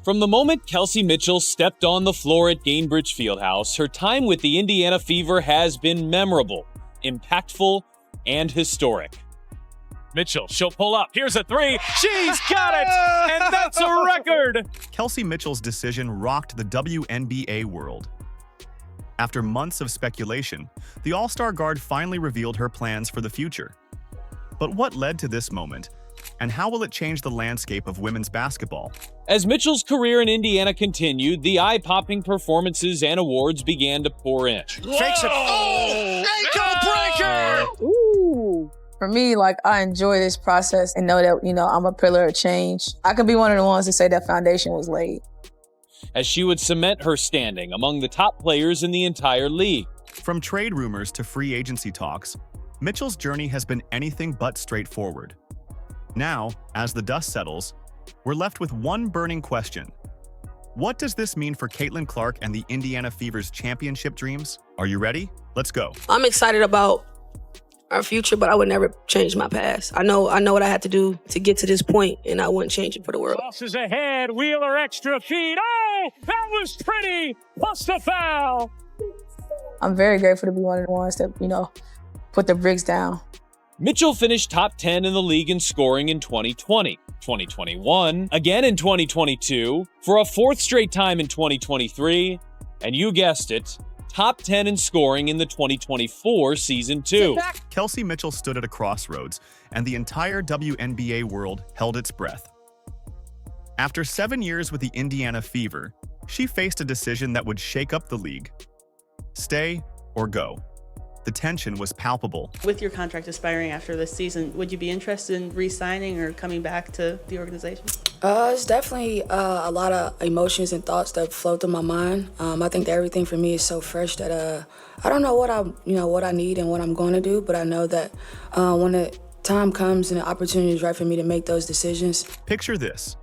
From the moment Kelsey Mitchell stepped on the floor at Gainbridge Fieldhouse, her time with the Indiana Fever has been memorable, impactful, and historic. Mitchell, she'll pull up. Here's a three. She's got it! And that's a record! Kelsey Mitchell's decision rocked the WNBA world. After months of speculation, the All-Star guard finally revealed her plans for the future. But what led to this moment? And how will it change the landscape of women's basketball? As Mitchell's career in Indiana continued, the eye-popping performances and awards began to pour in. Fakes it. Oh! Ankle breaker! Ooh. For me, I enjoy this process and know that, I'm a pillar of change. I can be one of the ones to say that foundation was laid. As she would cement her standing among the top players in the entire league. From trade rumors to free agency talks, Mitchell's journey has been anything but straightforward. Now, as the dust settles, we're left with one burning question. What does this mean for Caitlin Clark and the Indiana Fever's championship dreams? Are you ready? Let's go. I'm excited about our future, but I would never change my past. I know what I had to do to get to this point, and I wouldn't change it for the world. Tosses ahead, Wheeler extra feed. Oh, that was pretty, plus the foul. I'm very grateful to be one of the ones that, put the bricks down. Mitchell finished top 10 in the league in scoring in 2020, 2021, again in 2022, for a fourth straight time in 2023, and you guessed it, top 10 in scoring in the 2024 season 2. Kelsey Mitchell stood at a crossroads, and the entire WNBA world held its breath. After 7 years with the Indiana Fever, she faced a decision that would shake up the league. Stay or go. The tension was palpable. With your contract expiring after this season, would you be interested in re-signing or coming back to the organization? It's definitely a lot of emotions and thoughts that flow through my mind. I think that everything for me is so fresh that I don't know what I need and what I'm going to do, but I know that when the time comes and the opportunity is right for me to make those decisions. Picture this.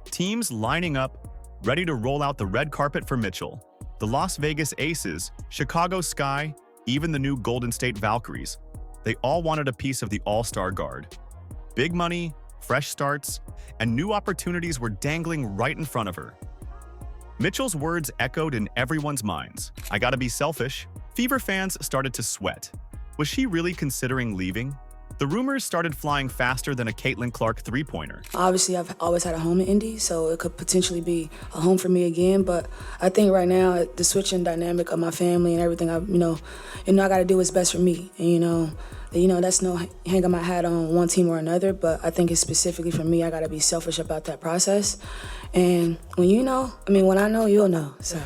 Teams lining up, ready to roll out the red carpet for Mitchell. The Las Vegas Aces, Chicago Sky, even the new Golden State Valkyries. They all wanted a piece of the All-Star guard. Big money, fresh starts, and new opportunities were dangling right in front of her. Mitchell's words echoed in everyone's minds. I gotta be selfish. Fever fans started to sweat. Was she really considering leaving? The rumors started flying faster than a Caitlin Clark three-pointer. Obviously, I've always had a home in Indy, so it could potentially be a home for me again. But I think right now, the switching dynamic of my family and everything, I got to do what's best for me. And that's no hanging my hat on one team or another. But I think it's specifically for me. I got to be selfish about that process. And when I know, you'll know. So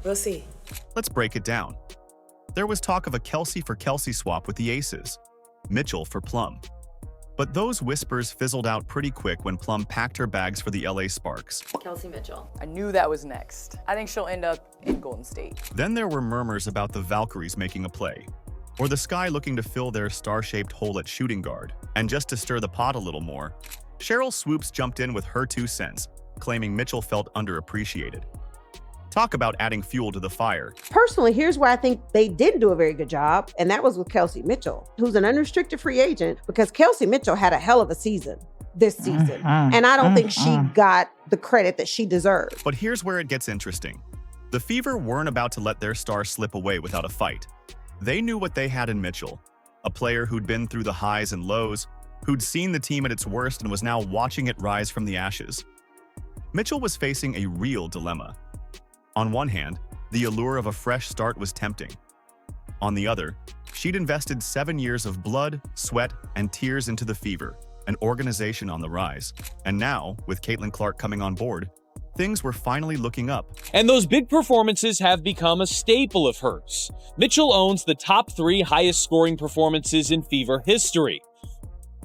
we'll see. Let's break it down. There was talk of a Kelsey for Kelsey swap with the Aces. Mitchell for Plum. But those whispers fizzled out pretty quick when Plum packed her bags for the LA Sparks. Kelsey Mitchell. I knew that was next. I think she'll end up in Golden State. Then there were murmurs about the Valkyries making a play, or the Sky looking to fill their star-shaped hole at shooting guard. And just to stir the pot a little more, Cheryl Swoops jumped in with her 2 cents, claiming Mitchell felt underappreciated. Talk about adding fuel to the fire. Personally, here's where I think they didn't do a very good job, and that was with Kelsey Mitchell, who's an unrestricted free agent, because Kelsey Mitchell had a hell of a season this season, and I don't think she got the credit that she deserved. But here's where it gets interesting. The Fever weren't about to let their star slip away without a fight. They knew what they had in Mitchell, a player who'd been through the highs and lows, who'd seen the team at its worst and was now watching it rise from the ashes. Mitchell was facing a real dilemma. On one hand, the allure of a fresh start was tempting. On the other, she'd invested 7 years of blood, sweat, and tears into the Fever, an organization on the rise. And now, with Caitlin Clark coming on board, things were finally looking up. And those big performances have become a staple of hers. Mitchell owns the top 3 highest scoring performances in Fever history.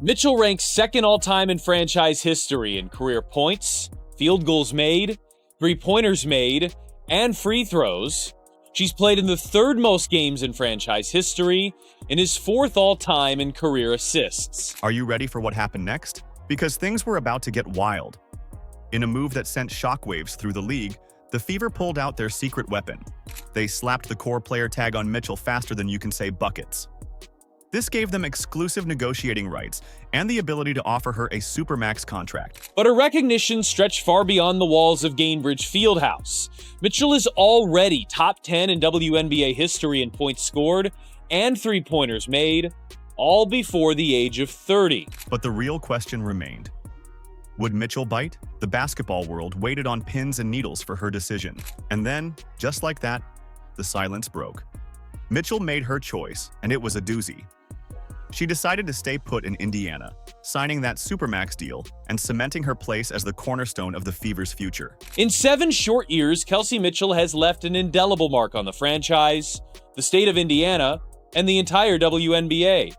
Mitchell ranks second all-time in franchise history in career points, field goals made, three-pointers made, and free throws. She's played in the 3rd most games in franchise history and is 4th all-time in career assists. Are you ready for what happened next? Because things were about to get wild. In a move that sent shockwaves through the league, the Fever pulled out their secret weapon. They slapped the core player tag on Mitchell faster than you can say buckets. This gave them exclusive negotiating rights and the ability to offer her a supermax contract. But her recognition stretched far beyond the walls of Gainbridge Fieldhouse. Mitchell is already top 10 in WNBA history in points scored and three-pointers made, all before the age of 30. But the real question remained. Would Mitchell bite? The basketball world waited on pins and needles for her decision. And then, just like that, the silence broke. Mitchell made her choice, and it was a doozy. She decided to stay put in Indiana, signing that supermax deal and cementing her place as the cornerstone of the Fever's future. In 7 short years, Kelsey Mitchell has left an indelible mark on the franchise, the state of Indiana, and the entire WNBA.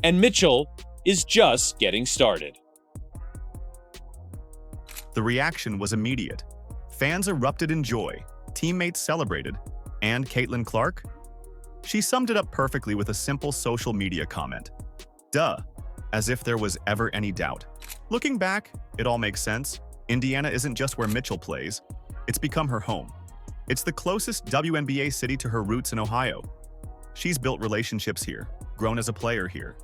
And Mitchell is just getting started. The reaction was immediate. Fans erupted in joy, teammates celebrated, and Caitlin Clark? She summed it up perfectly with a simple social media comment. Duh, as if there was ever any doubt. Looking back, it all makes sense. Indiana isn't just where Mitchell plays, it's become her home. It's the closest WNBA city to her roots in Ohio. She's built relationships here, grown as a player here.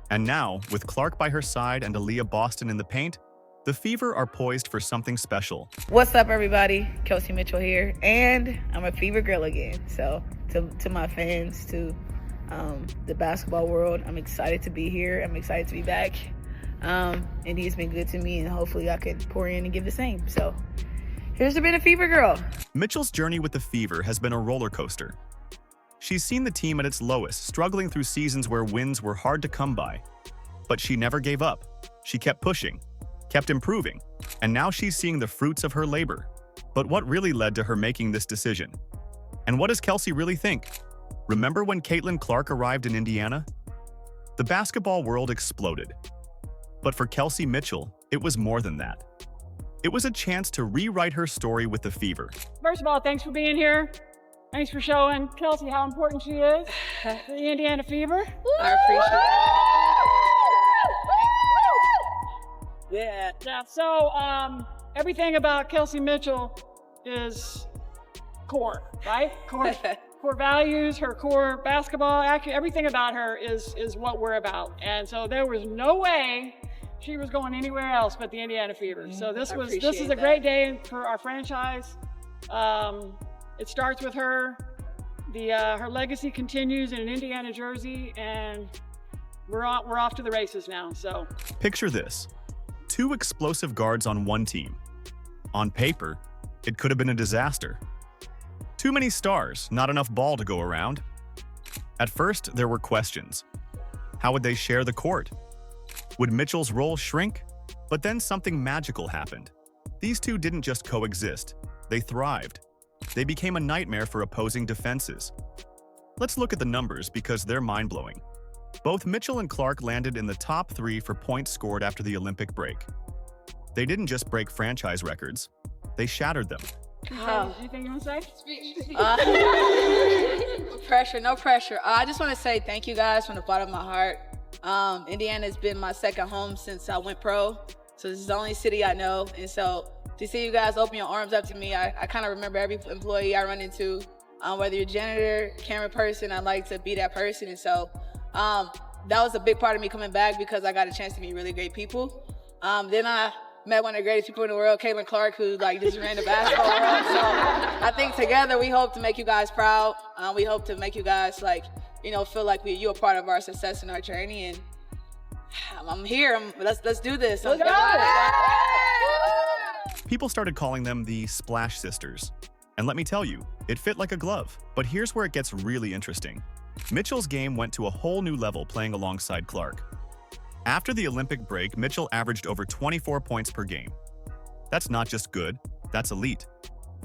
And now, with Clark by her side and Aaliyah Boston in the paint, the Fever are poised for something special. What's up, everybody? Kelsey Mitchell here, and I'm a Fever girl again. So to my fans, to the basketball world, I'm excited to be here. I'm excited to be back. Indy has been good to me, and hopefully I could pour in and give the same. So here's to being a Fever girl. Mitchell's journey with the Fever has been a roller coaster. She's seen the team at its lowest, struggling through seasons where wins were hard to come by. But she never gave up. She kept pushing, kept improving, and now she's seeing the fruits of her labor. But what really led to her making this decision? And what does Kelsey really think? Remember when Caitlin Clark arrived in Indiana? The basketball world exploded. But for Kelsey Mitchell, it was more than that. It was a chance to rewrite her story with the Fever. First of all, thanks for being here. Thanks for showing Kelsey how important she is to the Indiana Fever. I appreciate it. Yeah. So everything about Kelsey Mitchell is core, right? Core values, her core basketball, everything about her is what we're about. And so there was no way she was going anywhere else but the Indiana Fever. So this is a great day for our franchise. It starts with her. Her legacy continues in an Indiana jersey, and we're off to the races now. So picture this. 2 explosive guards on one team. On paper, it could have been a disaster. Too many stars, not enough ball to go around. At first, there were questions. How would they share the court? Would Mitchell's role shrink? But then something magical happened. These two didn't just coexist, they thrived. They became a nightmare for opposing defenses. Let's look at the numbers because they're mind-blowing. Both Mitchell and Clark landed in the top 3 for points scored after the Olympic break. They didn't just break franchise records, they shattered them. Anything you want to say? No pressure. I just want to say thank you guys from the bottom of my heart. Indiana has been my second home since I went pro. So this is the only city I know. And so to see you guys open your arms up to me, I kind of remember every employee I run into. Whether you're a janitor, camera person, I like to be that person. And so that was a big part of me coming back because I got a chance to meet really great people. Then I met one of the greatest people in the world, Caitlin Clark, who just ran the basketball world. So I think together we hope to make you guys proud. We hope to make you guys feel like you're a part of our success and our journey. And I'm here. Let's do this. Let's go. People started calling them the Splash Sisters. And let me tell you, it fit like a glove. But here's where it gets really interesting. Mitchell's game went to a whole new level playing alongside Clark. After the Olympic break, Mitchell averaged over 24 points per game. That's not just good, that's elite.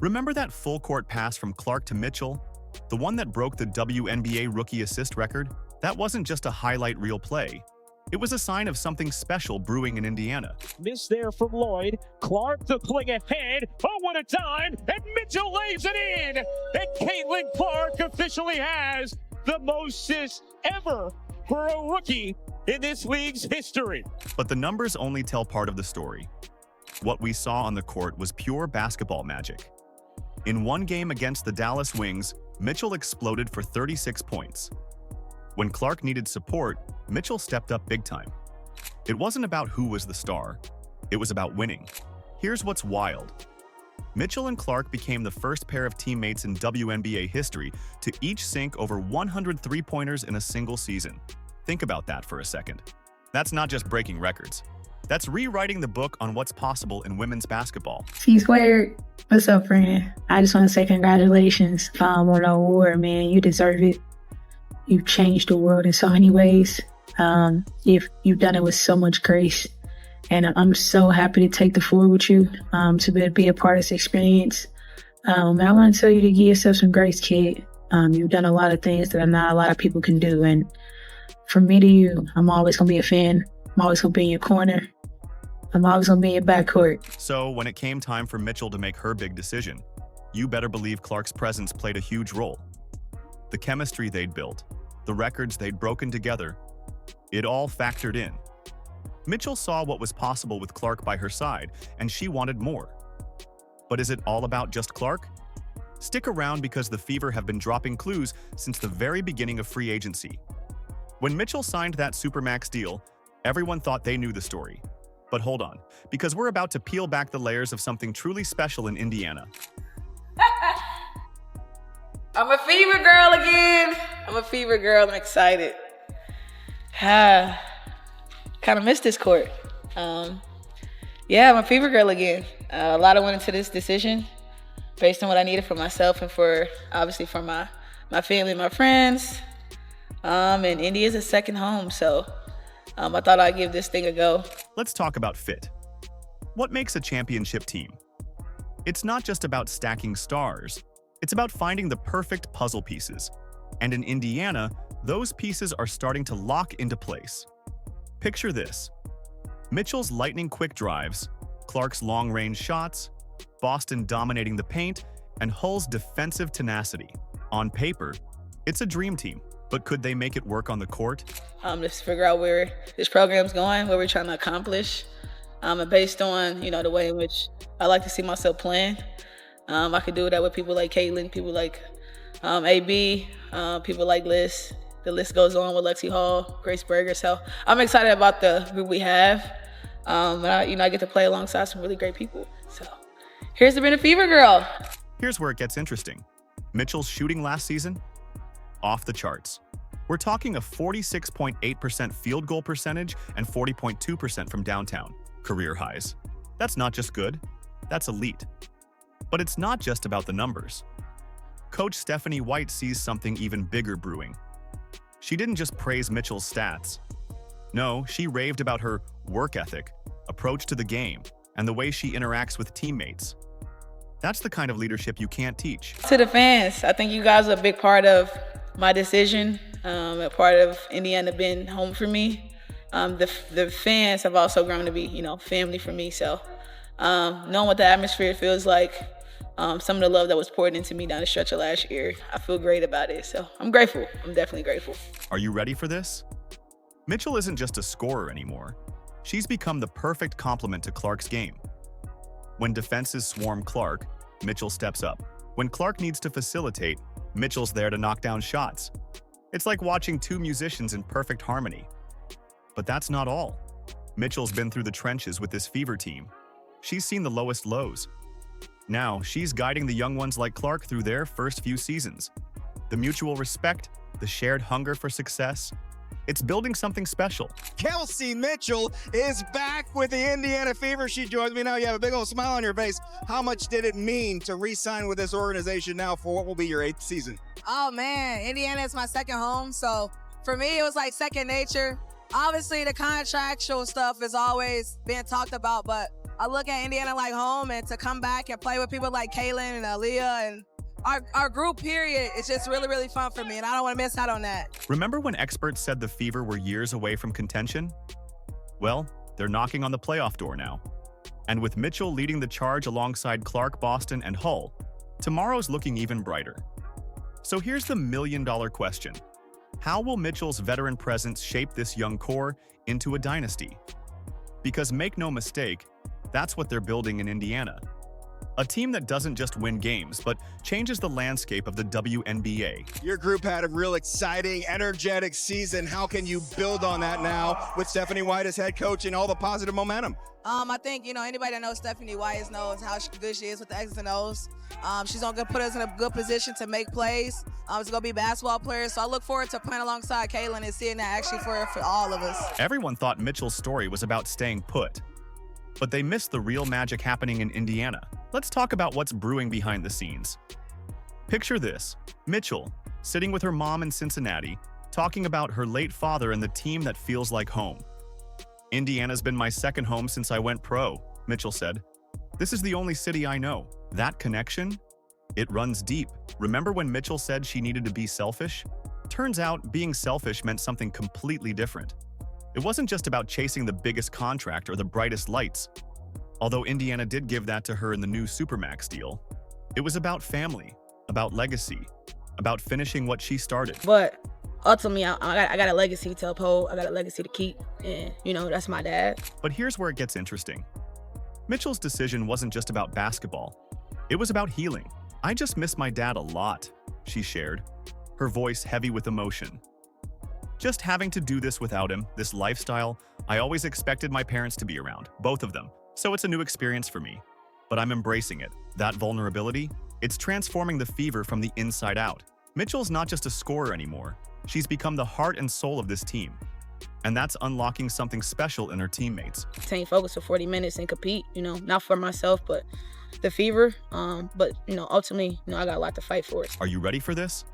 Remember that full-court pass from Clark to Mitchell? The one that broke the WNBA rookie assist record? That wasn't just a highlight reel play. It was a sign of something special brewing in Indiana. Miss there from Lloyd. Clark the fling ahead. Oh, what a time! And Mitchell lays it in! And Caitlin Clark officially has the most assists ever for a rookie in this league's history. But the numbers only tell part of the story. What we saw on the court was pure basketball magic. In one game against the Dallas Wings, Mitchell exploded for 36 points. When Clark needed support, Mitchell stepped up big time. It wasn't about who was the star. It was about winning. Here's what's wild. Mitchell and Clark became the first pair of teammates in WNBA history to each sink over 100 three-pointers in a single season. Think about that for a second. That's not just breaking records. That's rewriting the book on what's possible in women's basketball. C-Squared, what's up, friend? I just want to say congratulations on the award, man. You deserve it. You've changed the world in so many ways. You've done it with so much grace. And I'm so happy to take the floor with you, to be a part of this experience. I want to tell you to give yourself some grace, kid. You've done a lot of things that not a lot of people can do. And from me to you, I'm always going to be a fan. I'm always going to be in your corner. I'm always going to be in your backcourt. So when it came time for Mitchell to make her big decision, you better believe Clark's presence played a huge role. The chemistry they'd built, the records they'd broken together, it all factored in. Mitchell saw what was possible with Clark by her side, and she wanted more. But is it all about just Clark? Stick around because the Fever have been dropping clues since the very beginning of free agency. When Mitchell signed that Supermax deal, everyone thought they knew the story. But hold on, because we're about to peel back the layers of something truly special in Indiana. I'm a Fever girl again. I'm a Fever girl. I'm excited. Kind of missed this court. Yeah, I'm a Fever girl again. A lot of went into this decision based on what I needed for myself and obviously for my family and my friends. And Indy is a second home, so I thought I'd give this thing a go. Let's talk about fit. What makes a championship team? It's not just about stacking stars. It's about finding the perfect puzzle pieces. And in Indiana, those pieces are starting to lock into place. Picture this. Mitchell's lightning-quick drives, Clark's long-range shots, Boston dominating the paint, and Hull's defensive tenacity. On paper, it's a dream team, but could they make it work on the court? Just figure out where this program's going, what we're trying to accomplish. And based on, the way in which I like to see myself playing. I could do that with people like Caitlin, people like AB, people like Liz. The list goes on with Lexi Hall, Grace Berger. So I'm excited about the group we have. And I get to play alongside some really great people. So here's the Been Fever girl. Here's where it gets interesting. Mitchell's shooting last season? Off the charts. We're talking a 46.8% field goal percentage and 40.2% from downtown. Career highs. That's not just good, that's elite. But it's not just about the numbers. Coach Stephanie White sees something even bigger brewing. She didn't just praise Mitchell's stats. No, she raved about her work ethic, approach to the game, and the way she interacts with teammates. That's the kind of leadership you can't teach. To the fans, I think you guys are a big part of my decision, a part of Indiana being home for me. The fans have also grown to be, family for me. So knowing what the atmosphere feels like, some of the love that was poured into me down the stretch of last year, I feel great about it. So I'm grateful. I'm definitely grateful. Are you ready for this? Mitchell isn't just a scorer anymore. She's become the perfect complement to Clark's game. When defenses swarm Clark, Mitchell steps up. When Clark needs to facilitate, Mitchell's there to knock down shots. It's like watching two musicians in perfect harmony. But that's not all. Mitchell's been through the trenches with this Fever team. She's seen the lowest lows. Now, she's guiding the young ones like Clark through their first few seasons. The mutual respect, the shared hunger for success, it's building something special. Kelsey Mitchell is back with the Indiana Fever. She joins me now. You have a big old smile on your face. How much did it mean to re-sign with this organization now for what will be your 8th season? Oh man, Indiana is my second home. So for me, it was like second nature. Obviously, the contractual stuff is always being talked about, but I look at Indiana like home, and to come back and play with people like Kaylin and Aaliyah and our group period, it's just really, really fun for me, and I don't want to miss out on that. Remember when experts said the Fever were years away from contention? Well, they're knocking on the playoff door now. And with Mitchell leading the charge alongside Clark, Boston, and Hull, tomorrow's looking even brighter. So here's the million-dollar question. How will Mitchell's veteran presence shape this young core into a dynasty? Because make no mistake, that's what they're building in Indiana. A team that doesn't just win games, but changes the landscape of the WNBA. Your group had a real exciting, energetic season. How can you build on that now with Stephanie White as head coach and all the positive momentum? I think, anybody that knows Stephanie White knows how good she is with the X's and O's. She's going to put us in a good position to make plays. It's going to be basketball players. So I look forward to playing alongside Kaylin and seeing that actually for all of us. Everyone thought Mitchell's story was about staying put, but they missed the real magic happening in Indiana. Let's talk about what's brewing behind the scenes. Picture this: Mitchell, sitting with her mom in Cincinnati, talking about her late father and the team that feels like home. "Indiana's been my second home since I went pro," Mitchell said. "This is the only city I know." That connection? It runs deep. Remember when Mitchell said she needed to be selfish? Turns out being selfish meant something completely different. It wasn't just about chasing the biggest contract or the brightest lights. Although Indiana did give that to her in the new Supermax deal, it was about family, about legacy, about finishing what she started. But ultimately, I got a legacy to uphold. I got a legacy to keep. And, that's my dad. But here's where it gets interesting. Mitchell's decision wasn't just about basketball. It was about healing. "I just miss my dad a lot," she shared, her voice heavy with emotion. "Just having to do this without him, this lifestyle, I always expected my parents to be around, both of them. So it's a new experience for me. But I'm embracing it. That vulnerability, it's transforming the Fever from the inside out." Mitchell's not just a scorer anymore. She's become the heart and soul of this team. And that's unlocking something special in her teammates. Staying focused for 40 minutes and compete, not for myself, but the Fever. But ultimately, I got a lot to fight for. Are you ready for this?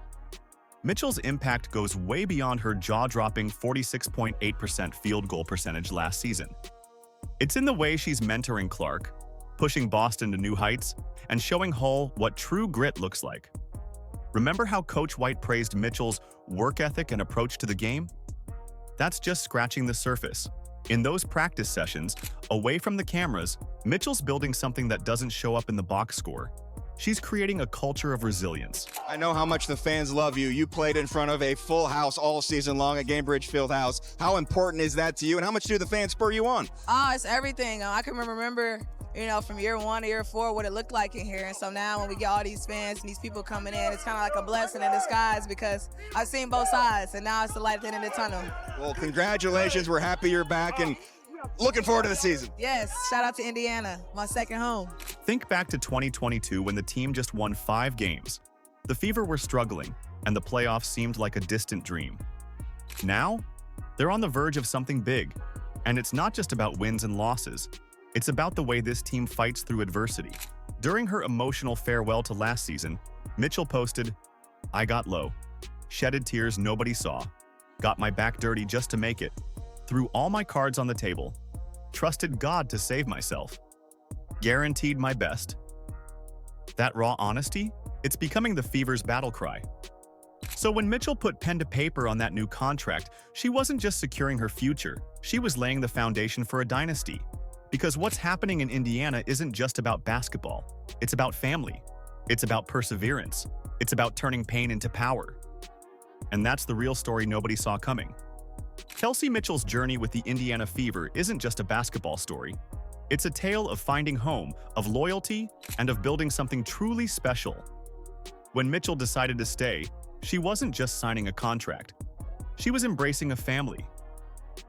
Mitchell's impact goes way beyond her jaw-dropping 46.8% field goal percentage last season. It's in the way she's mentoring Clark, pushing Boston to new heights, and showing Hull what true grit looks like. Remember how Coach White praised Mitchell's work ethic and approach to the game? That's just scratching the surface. In those practice sessions, away from the cameras, Mitchell's building something that doesn't show up in the box score. She's creating a culture of resilience. I know how much the fans love you. You played in front of a full house all season long at Gainbridge Fieldhouse. How important is that to you, and how much do the fans spur you on? It's everything. I can remember, from year 1 to year 4, what it looked like in here. And so now when we get all these fans and these people coming in, it's kind of like a blessing in disguise because I've seen both sides, and now it's the light at the end of the tunnel. Well, congratulations. We're happy you're back and looking forward to the season. Yes, shout out to Indiana, my second home. Think back to 2022 when the team just won 5 games. The Fever were struggling, and the playoffs seemed like a distant dream. Now, they're on the verge of something big, and it's not just about wins and losses. It's about the way this team fights through adversity. During her emotional farewell to last season, Mitchell posted, "I got low, shedded tears nobody saw, got my back dirty just to make it, threw all my cards on the table, trusted God to save myself, guaranteed my best." That raw honesty, it's becoming the Fever's battle cry. So when Mitchell put pen to paper on that new contract, she wasn't just securing her future, she was laying the foundation for a dynasty. Because what's happening in Indiana isn't just about basketball. It's about family. It's about perseverance. It's about turning pain into power. And that's the real story nobody saw coming. Kelsey Mitchell's journey with the Indiana Fever isn't just a basketball story. It's a tale of finding home, of loyalty, and of building something truly special. When Mitchell decided to stay, she wasn't just signing a contract. She was embracing a family.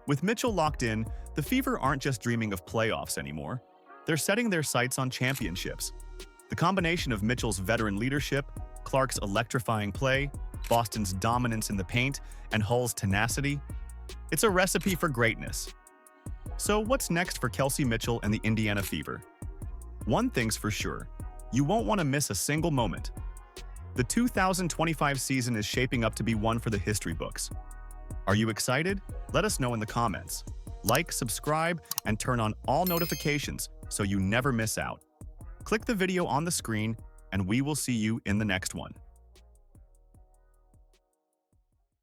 With Mitchell locked in, the Fever aren't just dreaming of playoffs anymore. They're setting their sights on championships. The combination of Mitchell's veteran leadership, Clark's electrifying play, Boston's dominance in the paint, and Hull's tenacity, it's a recipe for greatness. So what's next for Kelsey Mitchell and the Indiana Fever? One thing's for sure, you won't want to miss a single moment. The 2025 season is shaping up to be one for the history books. Are you excited? Let us know in the comments. Like, subscribe, and turn on all notifications so you never miss out. Click the video on the screen, and we will see you in the next one.